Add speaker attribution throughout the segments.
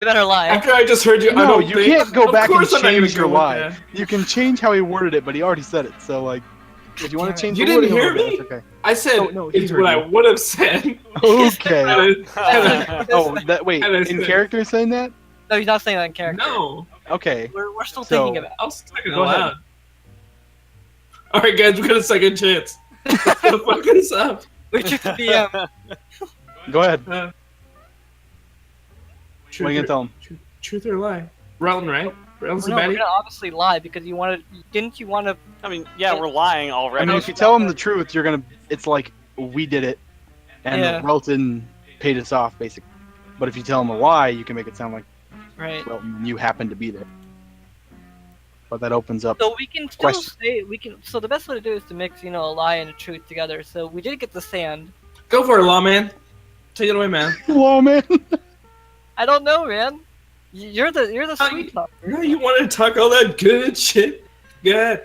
Speaker 1: better lie.
Speaker 2: After I just heard you, I
Speaker 3: No,
Speaker 2: don't
Speaker 3: you
Speaker 2: think...
Speaker 3: can't go back and
Speaker 2: Of course I'm not gonna
Speaker 3: change your
Speaker 2: go with
Speaker 3: lie.
Speaker 2: that.
Speaker 3: You can change how he worded it, but he already said it. So like, if you want to change
Speaker 2: You
Speaker 3: the
Speaker 2: didn't
Speaker 3: wording a
Speaker 2: hear
Speaker 3: little bit,
Speaker 2: me?
Speaker 3: that's okay.
Speaker 2: I said
Speaker 3: No, he
Speaker 2: it's
Speaker 3: heard
Speaker 2: what I
Speaker 3: you.
Speaker 2: would have said.
Speaker 3: Okay.
Speaker 1: Oh,
Speaker 3: Wait,
Speaker 2: And I
Speaker 3: in
Speaker 2: said-
Speaker 3: character saying that?
Speaker 1: no, he's not saying that in character.
Speaker 2: No.
Speaker 3: Okay.
Speaker 1: We're still
Speaker 3: So-
Speaker 1: thinking about it.
Speaker 2: I was talking
Speaker 3: Go ahead.
Speaker 2: aloud. Alright guys, we got a second chance. What the fuck is up?
Speaker 1: We should be,
Speaker 3: Go ahead.
Speaker 2: Uh,
Speaker 3: What are you gonna tell him?
Speaker 2: Truth or lie? Relton, right? Relton's the
Speaker 1: no, we're
Speaker 2: baddie?
Speaker 1: gonna obviously lie because you wanted. Didn't you want to?
Speaker 4: I mean, yeah, we're lying
Speaker 3: I
Speaker 4: already.
Speaker 3: mean, if you tell him the truth, you're gonna. It's like we did it, and
Speaker 1: Yeah.
Speaker 3: Relton paid us off, basically. But if you tell him a lie, you can make it sound like
Speaker 1: Right.
Speaker 3: Relton and you happened to be there. But that opens up.
Speaker 1: So we can still
Speaker 3: Question.
Speaker 1: say we can. So the best way to do is to mix, a lie and a truth together. So we did get the sand.
Speaker 2: Go for it, lawman. Take it away, man.
Speaker 3: Law man.
Speaker 1: I don't know, man. You're the
Speaker 2: Oh,
Speaker 1: sweet talker.
Speaker 2: No, you wanted to talk all that good shit. Good.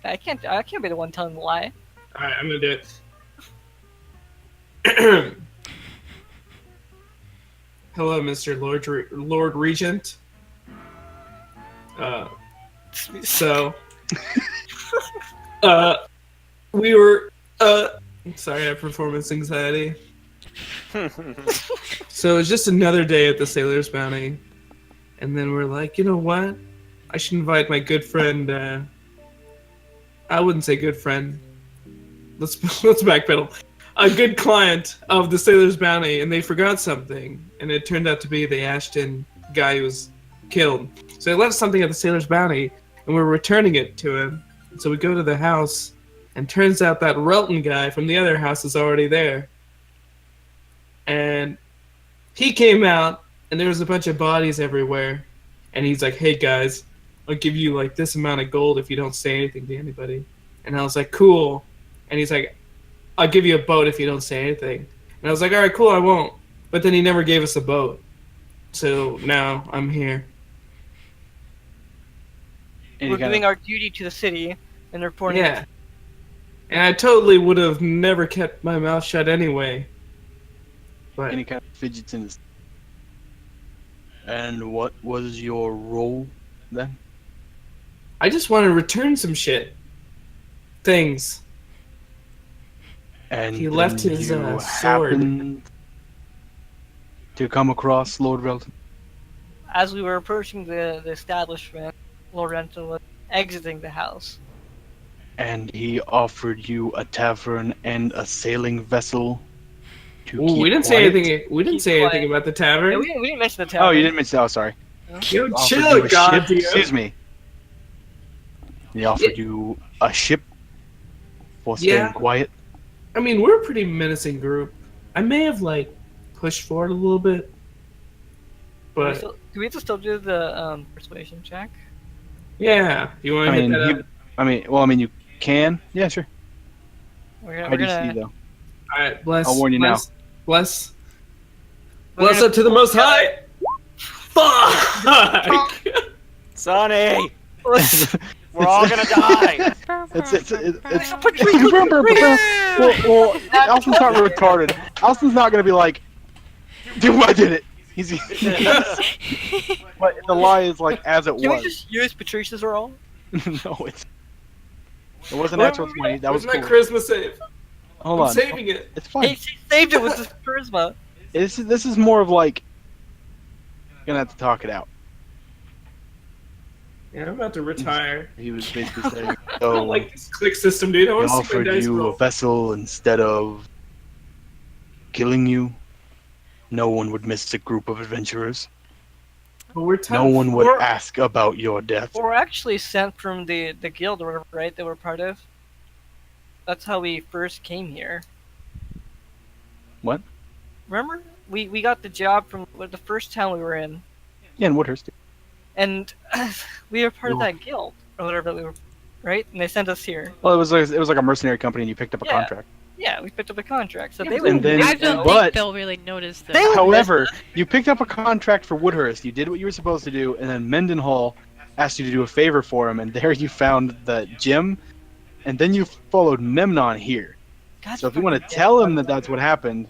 Speaker 1: I can't be the one telling the lie.
Speaker 2: Alright, I'm gonna do it. Hello, Mr. Lord Regent. So, we were, sorry, I have performance anxiety. So it was just another day at the Sailor's Bounty, and then we're like, you know what? I should invite my good friend, I wouldn't say good friend. Let's backpedal. A good client of the Sailor's Bounty, and they forgot something, and it turned out to be the Ashton guy who was killed. So they left something at the Sailor's Bounty, and we're returning it to him. So we go to the house, and turns out that Relton guy from the other house is already there. And he came out, and there was a bunch of bodies everywhere. And he's like, hey guys, I'll give you like this amount of gold if you don't say anything to anybody. And I was like, cool. And he's like, I'll give you a boat if you don't say anything. And I was like, alright, cool, I won't. But then he never gave us a boat. So now I'm here.
Speaker 1: We're doing our duty to the city and reporting.
Speaker 2: Yeah. And I totally would have never kept my mouth shut anyway. But
Speaker 3: Any kind of fidgets in his. And what was your role then?
Speaker 2: I just want to return some shit. Things.
Speaker 3: And
Speaker 2: He left
Speaker 3: then
Speaker 2: his,
Speaker 3: you
Speaker 2: sword.
Speaker 3: happened to come across Lord Relton.
Speaker 1: As we were approaching the establishment, Lorenzo was exiting the house.
Speaker 3: And he offered you a tavern and a sailing vessel to
Speaker 2: Ooh,
Speaker 3: keep
Speaker 2: we didn't say
Speaker 3: quiet.
Speaker 2: anything. We didn't
Speaker 1: Keep
Speaker 2: say anything
Speaker 1: quiet.
Speaker 2: about the
Speaker 1: Yeah,
Speaker 2: tavern.
Speaker 1: we didn't mention the town.
Speaker 3: Oh, you didn't mention. Oh, sorry.
Speaker 2: Yo,
Speaker 3: He offered
Speaker 2: chill,
Speaker 3: you a
Speaker 2: God.
Speaker 3: ship. Excuse me. He offered you a ship for staying
Speaker 2: Yeah.
Speaker 3: quiet.
Speaker 2: I mean, we're a pretty menacing group. I may have like pushed forward a little bit, but
Speaker 1: Do we have to still do the persuasion check?
Speaker 2: yeah. You want to
Speaker 3: I
Speaker 2: hit
Speaker 3: mean,
Speaker 2: that up?
Speaker 3: you can. Yeah, sure.
Speaker 1: We're
Speaker 3: How
Speaker 1: we're
Speaker 3: do you
Speaker 1: gonna,
Speaker 3: see though?
Speaker 2: All right, bless.
Speaker 3: I'll warn you now.
Speaker 2: Bless.
Speaker 1: we're
Speaker 2: Bless
Speaker 1: gonna-
Speaker 2: up to the Most High. Fuck.
Speaker 4: Sonny! We're all gonna die!
Speaker 3: It's
Speaker 1: Patrice,
Speaker 3: well, Alston's not retarded. Alston's not gonna be like, dude, I did it. He's but the lie is like as it
Speaker 1: Can we
Speaker 3: was.
Speaker 1: just use Patrice's role?
Speaker 3: No, it wasn't natural 20. That was
Speaker 2: Where's
Speaker 3: cool.
Speaker 2: my charisma save?
Speaker 3: Hold
Speaker 2: I'm
Speaker 3: on.
Speaker 2: saving it.
Speaker 3: It's
Speaker 1: He
Speaker 3: fine.
Speaker 1: saved it with his charisma.
Speaker 3: This is more of like gonna have to talk it out.
Speaker 2: Yeah, I'm about to retire.
Speaker 3: He was basically saying,
Speaker 2: I
Speaker 3: "So
Speaker 2: don't like this click system, dude. I
Speaker 3: he
Speaker 2: want to see my
Speaker 3: offered
Speaker 2: dice
Speaker 3: you
Speaker 2: roll.
Speaker 3: a vessel instead of killing you. No one would miss a group of adventurers.
Speaker 2: But we're tough.
Speaker 3: No one would
Speaker 1: Or-
Speaker 3: ask about your death.
Speaker 1: We're actually sent from the guild or whatever, right? That we're part of. That's how we first came here.
Speaker 3: What?
Speaker 1: Remember? We got the job from the first town we were in,
Speaker 3: Yeah, in Woodhurst.
Speaker 1: and we were part of
Speaker 3: No.
Speaker 1: that guild or whatever that we were, right? And they sent us here.
Speaker 3: Well, it was like a mercenary company, and you picked up a
Speaker 1: Yeah.
Speaker 3: contract.
Speaker 1: Yeah, we picked up a contract, so
Speaker 2: Yeah,
Speaker 1: they
Speaker 2: but
Speaker 1: would.
Speaker 3: then-
Speaker 5: I don't
Speaker 3: but-
Speaker 5: think they'll really notice that.
Speaker 1: They would-
Speaker 3: However, you picked up a contract for Woodhurst. You did what you were supposed to do, and then Mendenhall asked you to do a favor for him, and there you found the gem, and then you followed Memnon here.
Speaker 1: God
Speaker 3: So if you want to tell him that that's what happened,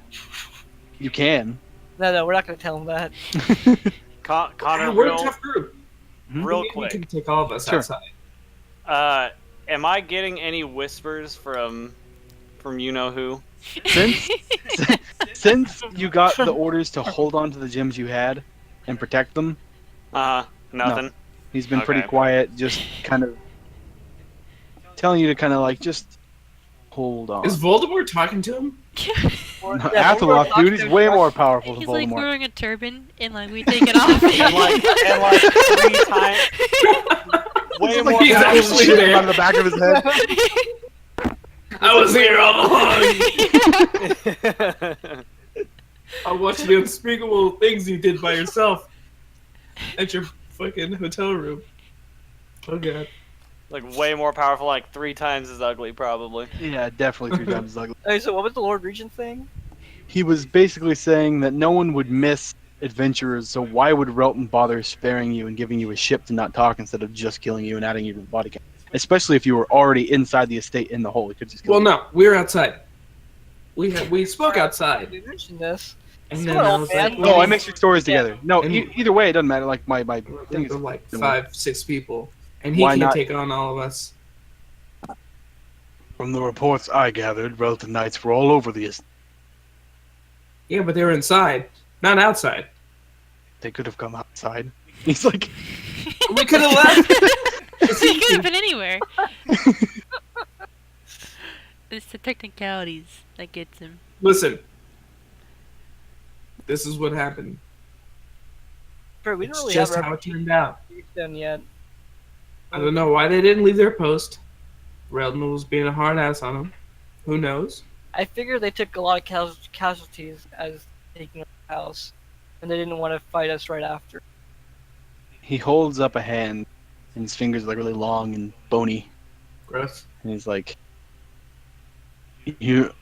Speaker 3: you can.
Speaker 1: No, we're not gonna tell him that.
Speaker 4: Connor,
Speaker 2: We're a
Speaker 4: real,
Speaker 2: tough group.
Speaker 4: real
Speaker 2: Maybe we can
Speaker 4: quick.
Speaker 2: take all of us
Speaker 3: Sure.
Speaker 2: outside.
Speaker 4: Am I getting any whispers from you know who?
Speaker 3: Since since you got the orders to hold on to the gems you had and protect them,
Speaker 4: Nothing.
Speaker 3: he's been pretty
Speaker 4: Okay.
Speaker 3: quiet, just kind of telling you to kind of like just hold on.
Speaker 2: Is Voldemort talking to him?
Speaker 1: Or-
Speaker 3: No,
Speaker 1: yeah, Voldemort
Speaker 3: Atheroth, dude, he's
Speaker 1: talks
Speaker 3: way
Speaker 1: to-
Speaker 3: more powerful than
Speaker 5: He's like
Speaker 3: Voldemort.
Speaker 5: wearing a turban and like we take it off.
Speaker 4: And like 3 times. Way
Speaker 3: It's
Speaker 4: more.
Speaker 3: like he's
Speaker 2: He's
Speaker 3: actually
Speaker 2: actually
Speaker 3: shit
Speaker 2: there.
Speaker 3: on the back of his head.
Speaker 2: I was here all along. I watched the unspeakable things you did by yourself at your fucking hotel room. Oh god.
Speaker 4: Like way more powerful, like 3 times as ugly, probably.
Speaker 3: Yeah, definitely 3 times as ugly.
Speaker 1: Okay, so what was the Lord Regent thing?
Speaker 3: He was basically saying that no one would miss adventurers, so why would Relton bother sparing you and giving you a ship to not talk instead of just killing you and adding you to the body count? Especially if you were already inside the estate in the hole, he could just kill
Speaker 2: Well,
Speaker 3: you.
Speaker 2: no, we were outside. We spoke outside,
Speaker 1: You mentioned this.
Speaker 2: and
Speaker 1: Come
Speaker 2: then
Speaker 1: on,
Speaker 2: I was
Speaker 1: man.
Speaker 2: like,
Speaker 3: No, I
Speaker 2: well,
Speaker 3: mixed your stories
Speaker 1: Yeah.
Speaker 3: together. No,
Speaker 2: And-
Speaker 3: either way, it doesn't matter. Like my
Speaker 2: there
Speaker 3: thing is
Speaker 2: were like 5-6 people, and he
Speaker 3: Why
Speaker 2: can
Speaker 3: not?
Speaker 2: take on all of us.
Speaker 3: from the reports I gathered, Relton Knights were all over the estate.
Speaker 2: Yeah, but they were inside, not outside.
Speaker 3: They could have come outside. He's like,
Speaker 2: We could have left.
Speaker 5: He could have been anywhere. It's the technicalities that gets him.
Speaker 2: Listen, this is what happened.
Speaker 1: Bro, we
Speaker 2: It's
Speaker 1: don't really
Speaker 2: just
Speaker 1: have
Speaker 2: how
Speaker 1: our
Speaker 2: it turned out.
Speaker 1: piece done yet.
Speaker 2: I don't know why they didn't leave their post. Reldon was being a hard ass on them. Who knows?
Speaker 1: I figured they took a lot of casualties as taking the house, and they didn't want to fight us right after.
Speaker 3: he holds up a hand, and his fingers are like really long and bony,
Speaker 2: Gross.
Speaker 3: and he's like,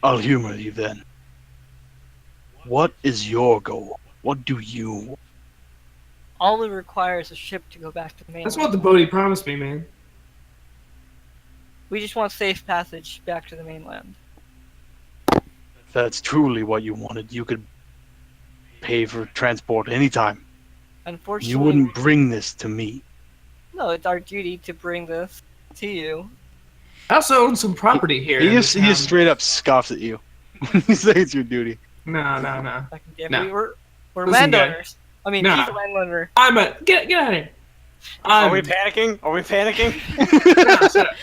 Speaker 3: I'll humor you then. What is your goal? What do you want?
Speaker 1: All we require is a ship to go back to the mainland.
Speaker 2: That's what the Bodhi promised me, man.
Speaker 1: We just want safe passage back to the mainland.
Speaker 3: If that's truly what you wanted, you could pay for transport anytime.
Speaker 1: Unfortunately,
Speaker 3: You wouldn't bring this to me.
Speaker 1: No, it's our duty to bring this to you.
Speaker 2: I also own some property here.
Speaker 3: He
Speaker 2: in
Speaker 3: just,
Speaker 2: the
Speaker 3: he just
Speaker 2: town.
Speaker 3: straight up scoffs at you when you say it's your duty.
Speaker 2: No.
Speaker 1: Fucking damn,
Speaker 2: No.
Speaker 1: we're
Speaker 2: Listen, guy.
Speaker 1: landowners. I mean,
Speaker 2: No.
Speaker 1: he's a landowner.
Speaker 2: I'm a get out of here.
Speaker 4: Are we panicking? Are we panicking?
Speaker 2: No, shut up.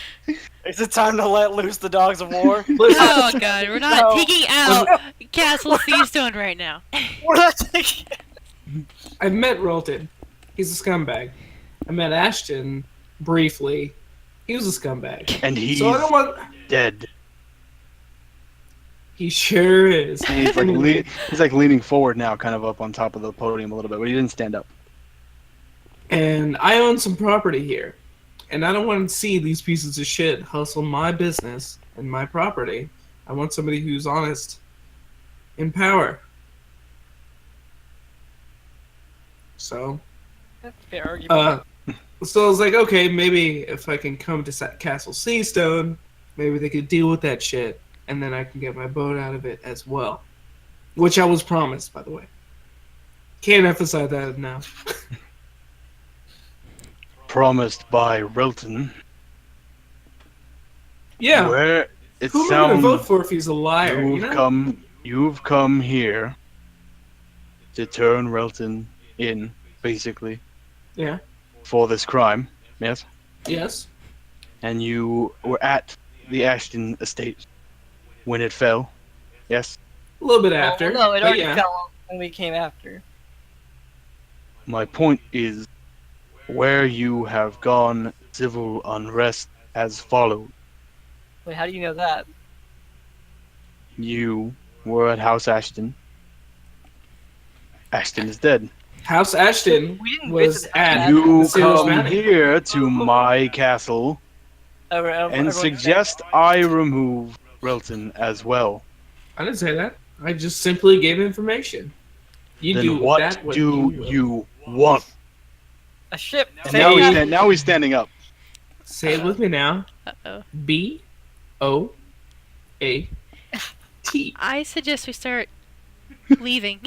Speaker 4: Is it time to let loose the dogs of war?
Speaker 2: Listen,
Speaker 5: Oh god, we're not
Speaker 1: No.
Speaker 5: taking out Castle Seastone right now.
Speaker 1: We're not taking.
Speaker 2: I met Rolton. He's a scumbag. I met Ashton briefly. He was a scumbag.
Speaker 3: And he's
Speaker 2: So I don't want.
Speaker 3: dead.
Speaker 2: He sure is.
Speaker 3: And he's like leaning forward now, kind of up on top of the podium a little bit, but he didn't stand up.
Speaker 2: And I own some property here. And I don't want to see these pieces of shit hustle my business and my property. I want somebody who's honest in power. So,
Speaker 1: That's a fair argument.
Speaker 2: so I was like, okay, maybe if I can come to Castle Seastone, maybe they could deal with that shit, and then I can get my boat out of it as well. Which I was promised, by the way. Can't emphasize that enough.
Speaker 3: Promised by Relton.
Speaker 2: Yeah.
Speaker 3: Where it
Speaker 2: Who am I gonna
Speaker 3: sounds
Speaker 2: vote for if he's a liar? You know?
Speaker 3: you've come here to turn Relton in, basically,
Speaker 2: Yeah.
Speaker 3: for this crime. Yes.
Speaker 2: Yes.
Speaker 3: And you were at the Ashton estate when it fell. Yes.
Speaker 2: A little bit after.
Speaker 1: No, it
Speaker 2: but
Speaker 1: already
Speaker 2: yeah.
Speaker 1: fell when we came after.
Speaker 3: My point is, where you have gone, civil unrest has followed.
Speaker 1: Wait, how do you know that?
Speaker 3: You were at House Ashton. Ashton is dead.
Speaker 2: House Ashton
Speaker 1: We didn't
Speaker 2: was
Speaker 1: visit
Speaker 2: at
Speaker 1: Ashton.
Speaker 3: You
Speaker 2: the Sailor's
Speaker 3: come
Speaker 2: Mountain.
Speaker 3: here to my castle and
Speaker 1: Everyone's
Speaker 3: suggest I remove Relton as well.
Speaker 2: I didn't say that. I just simply gave information. You
Speaker 3: Then
Speaker 2: do with
Speaker 3: what
Speaker 2: that what
Speaker 3: do
Speaker 2: will.
Speaker 3: you want?
Speaker 1: a ship.
Speaker 3: And
Speaker 1: Say
Speaker 3: now
Speaker 1: that-
Speaker 3: now he's standing up.
Speaker 2: Say it with me now.
Speaker 5: Uh-oh.
Speaker 2: BOAT.
Speaker 5: I suggest we start leaving.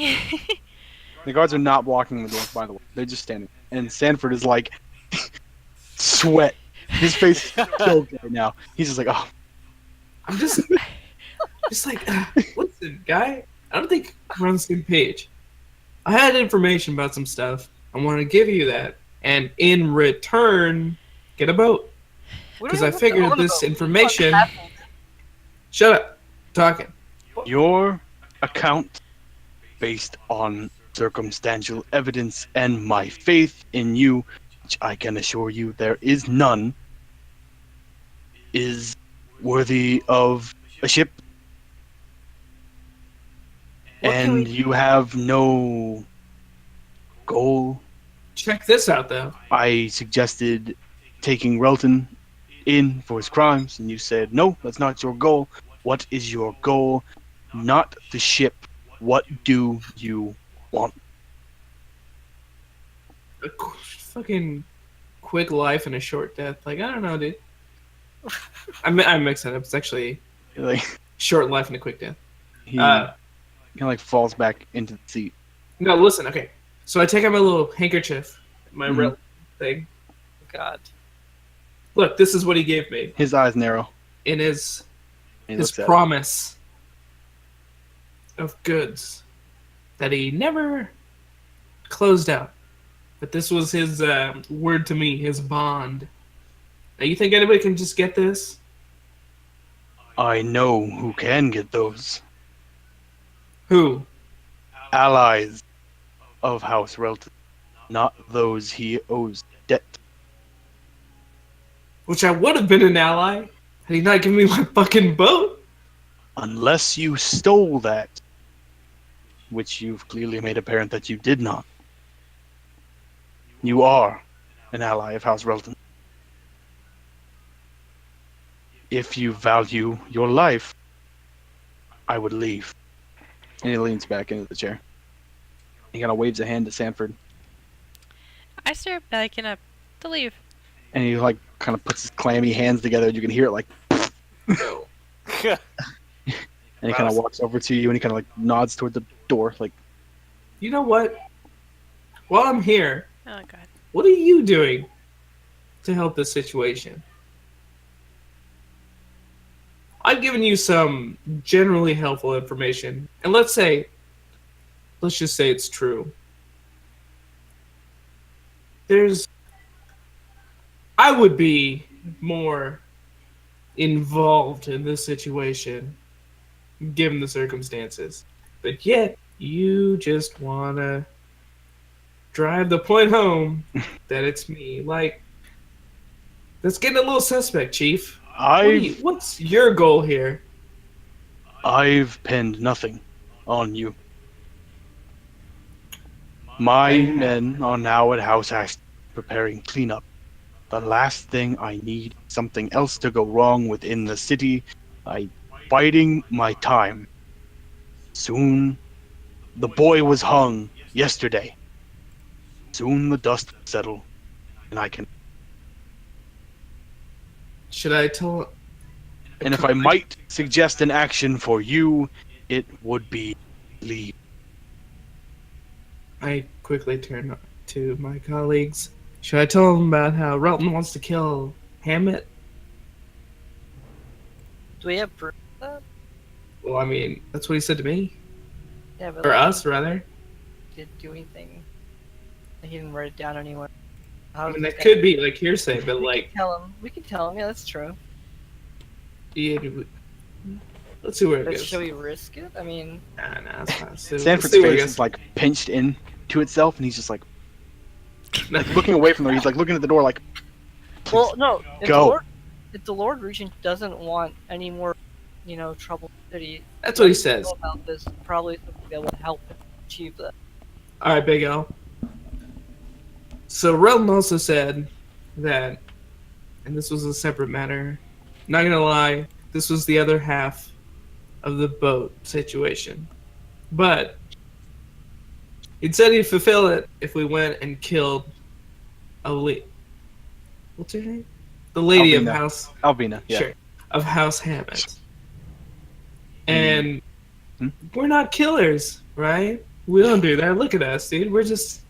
Speaker 3: The guards are not blocking the door, by the way. They're just standing. And Sanford is like, sweat. His face is choked right now. He's just like, oh.
Speaker 2: I'm just like, listen, guy. I don't think we're on the same page. I had information about some stuff. I want to give you that, and in return, get a boat.
Speaker 1: We don't
Speaker 2: Because
Speaker 1: even
Speaker 2: I
Speaker 1: have to
Speaker 2: figured
Speaker 1: own a
Speaker 2: this
Speaker 1: boat.
Speaker 2: information.
Speaker 1: What happened?
Speaker 2: Shut up. Talking.
Speaker 3: Your account, based on circumstantial evidence and my faith in you, which I can assure you there is none, is worthy of a ship.
Speaker 1: What can
Speaker 3: And
Speaker 1: we-
Speaker 3: you have no goal.
Speaker 2: Check this out, though.
Speaker 3: I suggested taking Relton in for his crimes, and you said, no, that's not your goal. What is your goal? Not the ship. What do you want?
Speaker 2: A fucking quick life and a short death. Like, I don't know, dude. I mixed that up. It's actually
Speaker 3: Like,
Speaker 2: short life and a quick death.
Speaker 3: he kind of like falls back into the seat.
Speaker 2: No, listen, okay. So I take out my little handkerchief, my
Speaker 3: Mhm.
Speaker 2: real thing.
Speaker 1: God.
Speaker 2: Look, this is what he gave me
Speaker 3: His eyes narrow.
Speaker 2: in his
Speaker 3: And he
Speaker 2: his
Speaker 3: looks at it.
Speaker 2: promise of goods that he never closed out. But this was his word to me, his bond. Now, you think anybody can just get this?
Speaker 3: I know who can get those.
Speaker 2: Who?
Speaker 3: Allies of House Relton, not those he owes debt.
Speaker 2: Which I would have been an ally had he not given me my fucking boat.
Speaker 3: Unless you stole that, which you've clearly made apparent that you did not. You are an ally of House Relton. If you value your life, I would leave. And he leans back into the chair. He kind of waves a hand to Sanford,
Speaker 5: I start backing up to leave.
Speaker 3: and he like kind of puts his clammy hands together, and you can hear it like. And he kind of walks over to you, and he kind of like nods toward the door, like,
Speaker 2: You know what? While I'm here,
Speaker 5: Oh god.
Speaker 2: what are you doing to help this situation? I've given you some generally helpful information, and let's just say it's true. I would be more involved in this situation, given the circumstances. But yet, you just wanna drive the point home that it's me. Like, that's getting a little suspect, Chief. What's your goal here?
Speaker 3: I've pinned nothing on you. My men are now at House Ash preparing cleanup. The last thing I need is something else to go wrong within the city. I'm biding my time. Soon, the boy was hung yesterday. Soon the dust will settle, and I can.
Speaker 2: Should I tell?
Speaker 3: And if I might suggest an action for you, it would be leave.
Speaker 2: I quickly turn to my colleagues. Should I tell them about how Relton wants to kill Hammett?
Speaker 1: Do we have proof of that?
Speaker 2: Well, I mean, that's what he said to me.
Speaker 1: Yeah, but
Speaker 2: Or
Speaker 1: like,
Speaker 2: us, rather.
Speaker 1: he didn't do anything. He didn't write it down anywhere. How
Speaker 2: I
Speaker 1: is
Speaker 2: mean,
Speaker 1: this
Speaker 2: that
Speaker 1: guy-
Speaker 2: could be like hearsay, but
Speaker 1: We
Speaker 2: like,
Speaker 1: can tell him. We can tell him. Yeah, that's true.
Speaker 2: yeah, let's see where it
Speaker 1: But
Speaker 2: goes.
Speaker 1: should we risk it? I mean,
Speaker 2: Nah, it's fine. So,
Speaker 3: Sanford's
Speaker 2: let's see where it
Speaker 3: face
Speaker 2: goes.
Speaker 3: is like pinched in to itself, and he's just like looking away from there. He's like looking at the door, like,
Speaker 1: well, no. If
Speaker 3: Go.
Speaker 1: if the Lord Regent doesn't want any more, trouble in the city,
Speaker 2: That's what he says.
Speaker 1: about this, probably something that will help him achieve that.
Speaker 2: All right, Big L. So Relton also said that, and this was a separate matter. Not gonna lie, this was the other half of the boat situation, but he said he'd fulfill it if we went and killed what's her name? The lady of
Speaker 3: Albina.
Speaker 2: House.
Speaker 3: Alvina. Yeah.
Speaker 2: Sure. Of House Hammett. And
Speaker 3: Hmm?
Speaker 2: we're not killers, right? We don't do that. Look at us, dude. We're just